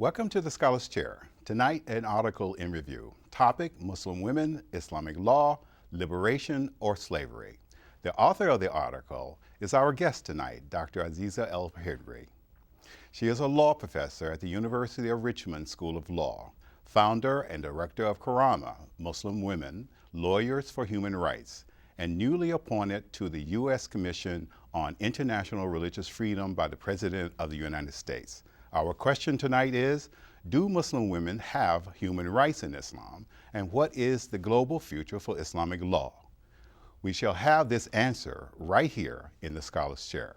Welcome to the Scholars Chair. Tonight, an article in review. Topic, Muslim women, Islamic law, liberation, or slavery. The author of the article is our guest tonight, Dr. Azizah al-Hibri. She is a law professor at the University of Richmond School of Law, founder and director of Karamah, Muslim Women, Lawyers for Human Rights, and newly appointed to the U.S. Commission on International Religious Freedom by the President of the United States. Our question tonight is, do Muslim women have human rights in Islam, and what is the global future for Islamic law? We shall have this answer right here in the Scholars Chair.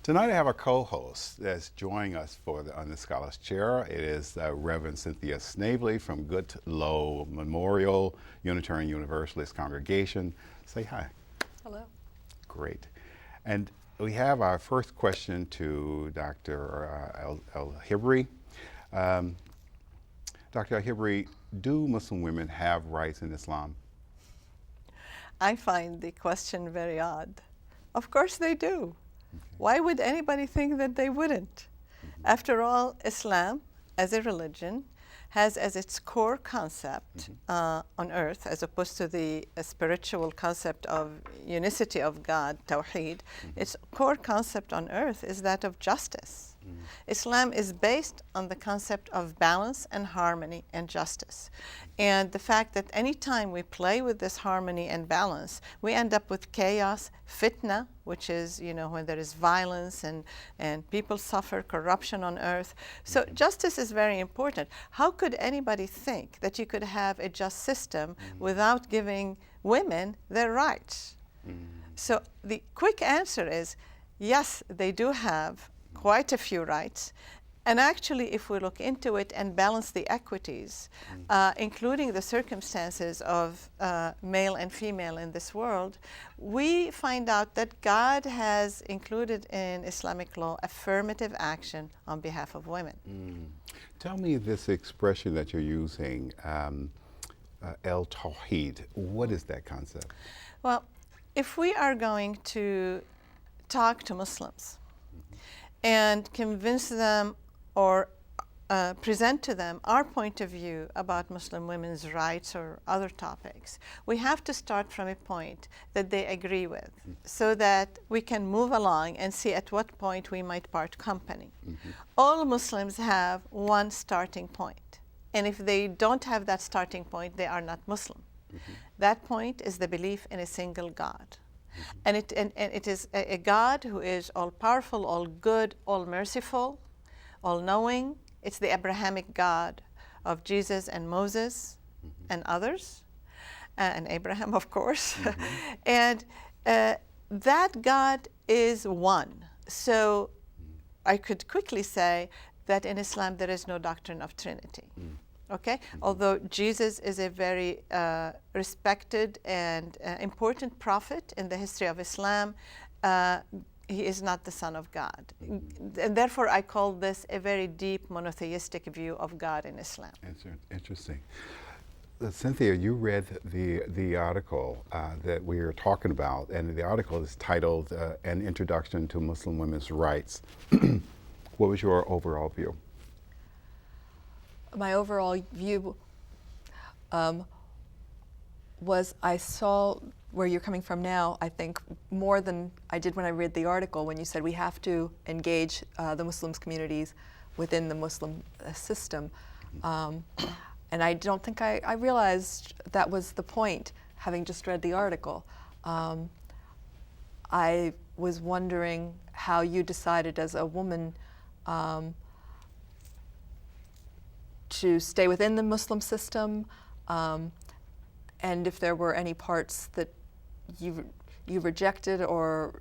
Tonight I have a co-host that's joining us on the Scholars Chair. It is Reverend Cynthia Snavely from Goodloe Memorial Unitarian Universalist Congregation. Say hi. Hello. Great. And we have our first question to Dr. al-Hibri. Dr. al-Hibri, do Muslim women have rights in Islam? I find the question very odd. Of course they do. Why would anybody think that they wouldn't? After all, Islam, as a religion, has as its core concept on earth, as opposed to the spiritual concept of unicity of God, Tawheed, its core concept on earth is that of justice. Islam is based on the concept of balance and harmony and justice. And the fact that any time we play with this harmony and balance, we end up with chaos, fitna, which is, when there is violence and people suffer, corruption on earth. So justice is very important. How could anybody think that you could have a just system without giving women their rights? So the quick answer is, yes, they do have quite a few rights. And actually, if we look into it and balance the equities, including the circumstances of male and female in this world, we find out that God has included in Islamic law affirmative action on behalf of women. Tell me this expression that you're using, el-Tawheed. What is that concept? Well, if we are going to talk to Muslims and convince them or present to them our point of view about Muslim women's rights or other topics, we have to start from a point that they agree with so that we can move along and see at what point we might part company. All Muslims have one starting point, and if they don't have that starting point, they are not Muslim. That point is the belief in a single God. And it is a God who is all-powerful, all-good, all-merciful, all-knowing. It's the Abrahamic God of Jesus and Moses and others, and Abraham, of course. And that God is one. So I could quickly say that in Islam there is no doctrine of Trinity. Okay? Although Jesus is a very respected and important prophet in the history of Islam, he is not the Son of God. And therefore, I call this a very deep monotheistic view of God in Islam. Interesting. Cynthia, you read the article that we are talking about, and the article is titled An Introduction to Muslim Women's Rights. What was your overall view? My overall view was I saw where you're coming from now, I think, more than I did when I read the article, when you said we have to engage the Muslims communities within the Muslim system. And I don't think I realized that was the point, having just read the article. I was wondering how you decided as a woman to stay within the Muslim system, and if there were any parts that you rejected or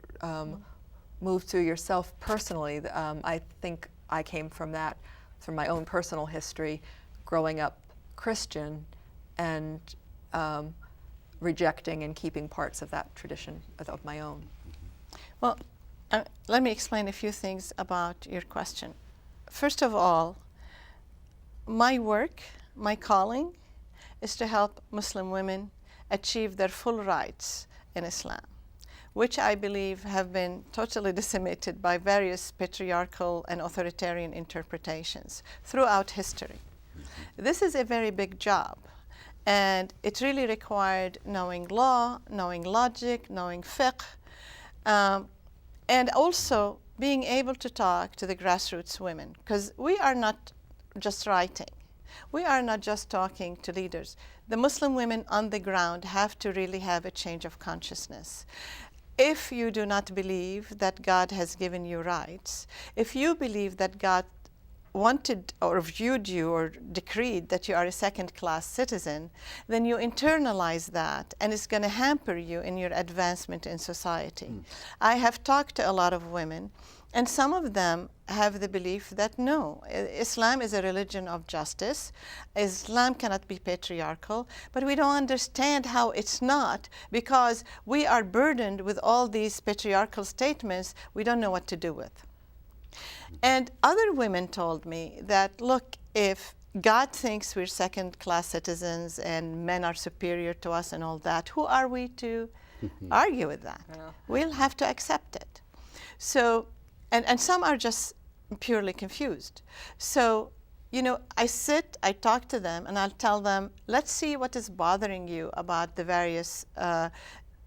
moved through yourself personally. I think I came from that, from my own personal history, growing up Christian and rejecting and keeping parts of that tradition of my own. Well, let me explain a few things about your question. First of all, my work, my calling, is to help Muslim women achieve their full rights in Islam, which I believe have been totally decimated by various patriarchal and authoritarian interpretations throughout history. This is a very big job, and it really required knowing law, knowing logic, knowing fiqh, and also being able to talk to the grassroots women, because we are not just writing. We are not just talking to leaders. The Muslim women on the ground have to really have a change of consciousness. If you do not believe that God has given you rights, if you believe that God wanted or viewed you or decreed that you are a second-class citizen, then you internalize that, and it's going to hamper you in your advancement in society. I have talked to a lot of women, and some of them have the belief that no, Islam is a religion of justice. Islam cannot be patriarchal, but we don't understand how it's not, because we are burdened with all these patriarchal statements we don't know what to do with. And other women told me that, look, if God thinks we're second-class citizens and men are superior to us and all that, who are we to argue with that? Yeah. We'll have to accept it. So, and some are just purely confused. So, you know, I talk to them, and I'll tell them, let's see what is bothering you about the various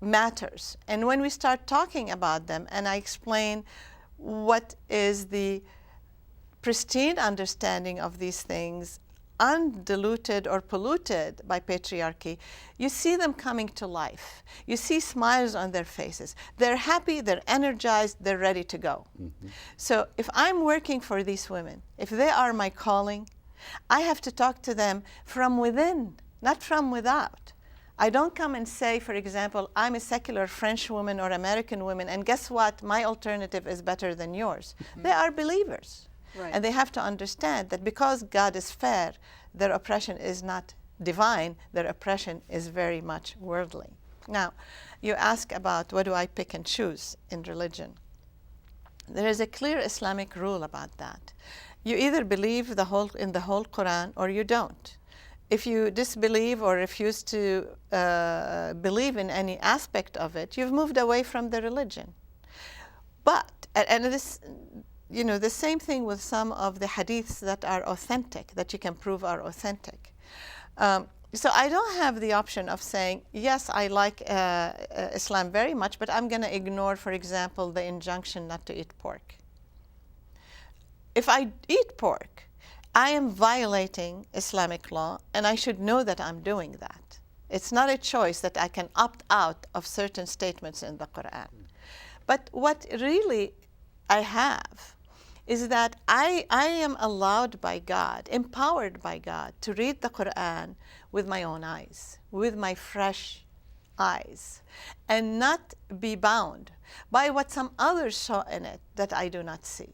matters. And when we start talking about them, and I explain what is the pristine understanding of these things, undiluted or polluted by patriarchy, you see them coming to life. You see smiles on their faces. They're happy, they're energized, they're ready to go. So if I'm working for these women, if they are my calling, I have to talk to them from within, not from without. I don't come and say, for example, I'm a secular French woman or American woman, and guess what? My alternative is better than yours. They are believers. Right. And they have to understand that because God is fair, their oppression is not divine, their oppression is very much worldly. Now, you ask about what do I pick and choose in religion. There is a clear Islamic rule about that. You either believe in the whole Quran or you don't. If you disbelieve or refuse to believe in any aspect of it, you've moved away from the religion. But, and this, you know, the same thing with some of the hadiths that are authentic, that you can prove are authentic. So I don't have the option of saying, yes, I like Islam very much, but I'm going to ignore, for example, the injunction not to eat pork. If I eat pork, I am violating Islamic law, and I should know that I'm doing that. It's not a choice that I can opt out of certain statements in the Quran. But what really I have is that I am allowed by God, empowered by God, to read the Quran with my own eyes, with my fresh eyes, and not be bound by what some others saw in it that I do not see.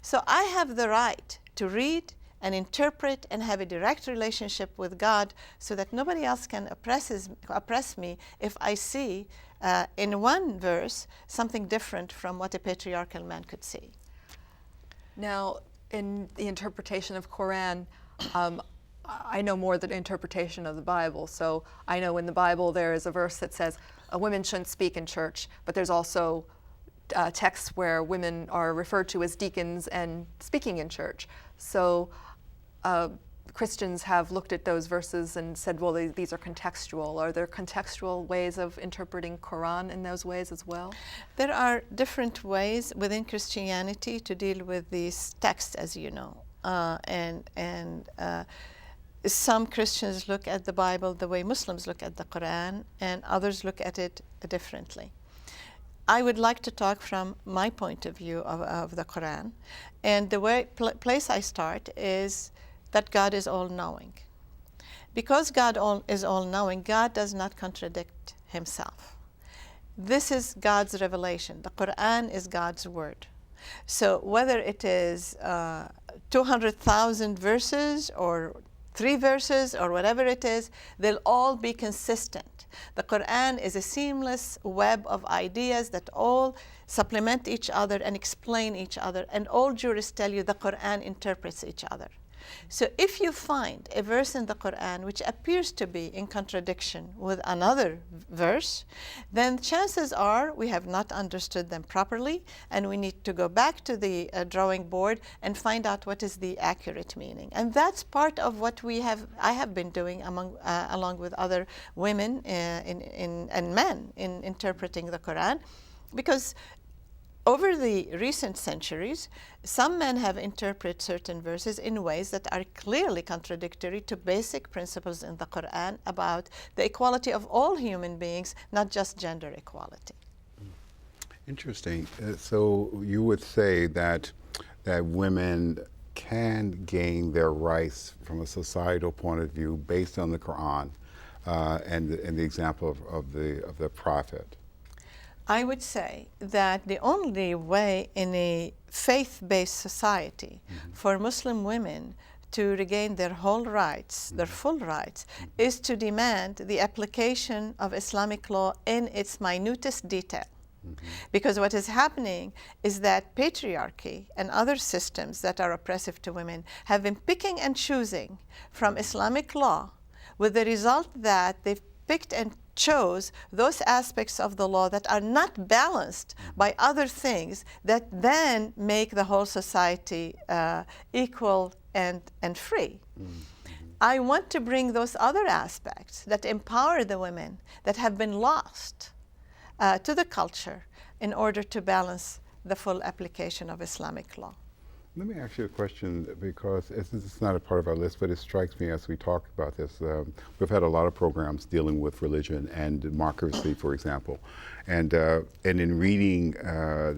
So I have the right to read and interpret and have a direct relationship with God so that nobody else can oppress me if I see in one verse something different from what a patriarchal man could see. Now, in the interpretation of Quran, I know more than interpretation of the Bible. So I know in the Bible there is a verse that says women shouldn't speak in church, but there's also texts where women are referred to as deacons and speaking in church. So Christians have looked at those verses and said, well, these are contextual. Are there contextual ways of interpreting Quran in those ways as well? There are different ways within Christianity to deal with these texts, as you know. Some Christians look at the Bible the way Muslims look at the Quran, and others look at it differently. I would like to talk from my point of view of the Quran. And the place I start is that God is all-knowing. Because God is all-knowing, God does not contradict himself. This is God's revelation. The Quran is God's word. So whether it is 200,000 verses or 3 verses or whatever it is, they'll all be consistent. The Quran is a seamless web of ideas that all supplement each other and explain each other, and all jurists tell you the Quran interprets each other. So if you find a verse in the Quran which appears to be in contradiction with another verse, then chances are we have not understood them properly, and we need to go back to the drawing board and find out what is the accurate meaning. And that's part of what I have been doing along with other women and men in interpreting the Quran, because over the recent centuries, some men have interpreted certain verses in ways that are clearly contradictory to basic principles in the Quran about the equality of all human beings, not just gender equality. Interesting. So you would say that women can gain their rights from a societal point of view based on the Quran and the example of the Prophet. I would say that the only way in a faith-based society for Muslim women to regain their whole rights, their full rights, is to demand the application of Islamic law in its minutest detail. Because what is happening is that patriarchy and other systems that are oppressive to women have been picking and choosing from Islamic law, with the result that they've picked and chose those aspects of the law that are not balanced by other things that then make the whole society equal and free. I want to bring those other aspects that empower the women that have been lost to the culture in order to balance the full application of Islamic law. Let me ask you a question, because it's not a part of our list, but it strikes me as we talk about this. We've had a lot of programs dealing with religion and democracy, for example. And in reading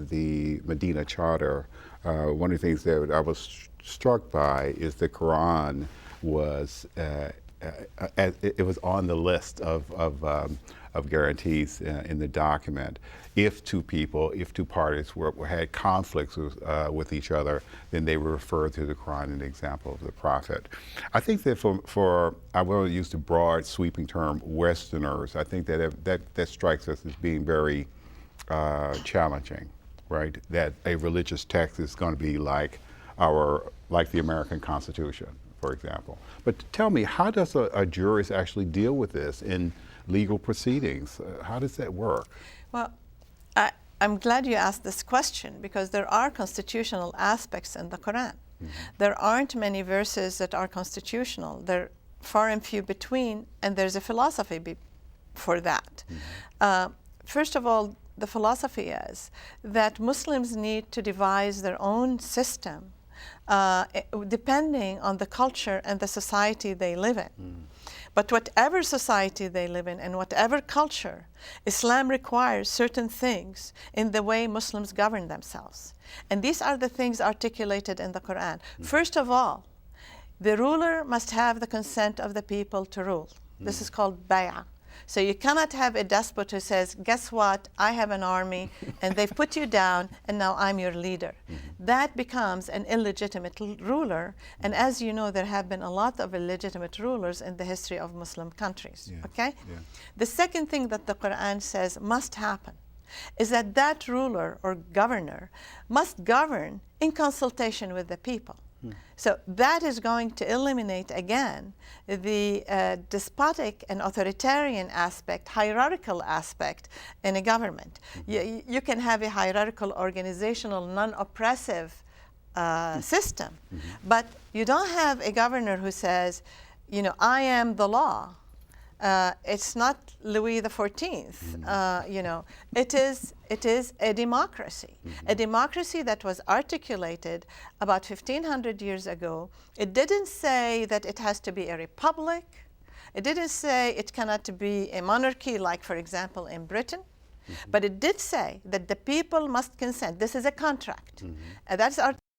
the Medina Charter, one of the things that I was struck by is the Quran was it was on the list of guarantees in the document. If two parties had conflicts with each other, then they were referred to the Quran and the example of the Prophet. I think that for I will use the broad sweeping term Westerners, I think that strikes us as being very challenging, right? That a religious text is going to be like the American Constitution, for example. But tell me, how does a jurist actually deal with this in legal proceedings? How does that work? Well, I'm glad you asked this question, because there are constitutional aspects in the Quran. There aren't many verses that are constitutional. They're far and few between, and there's a philosophy for that. First of all, the philosophy is that Muslims need to devise their own system depending on the culture and the society they live in. But whatever society they live in and whatever culture, Islam requires certain things in the way Muslims govern themselves. And these are the things articulated in the Quran. First of all, the ruler must have the consent of the people to rule. This is called bay'ah. So you cannot have a despot who says, guess what, I have an army and they've put you down and now I'm your leader. That becomes an illegitimate ruler, and as you know, there have been a lot of illegitimate rulers in the history of Muslim countries, okay? The second thing that the Quran says must happen is that that ruler or governor must govern in consultation with the people. So that is going to eliminate, again, the despotic and authoritarian aspect, hierarchical aspect in a government. You can have a hierarchical, organizational, non-oppressive system, but you don't have a governor who says, you know, I am the law. It's not Louis XIV. You know, it is a democracy, a democracy that was articulated about 1,500 years ago. It didn't say that it has to be a republic. It didn't say it cannot be a monarchy, like, for example, in Britain. But it did say that the people must consent. This is a contract. And that's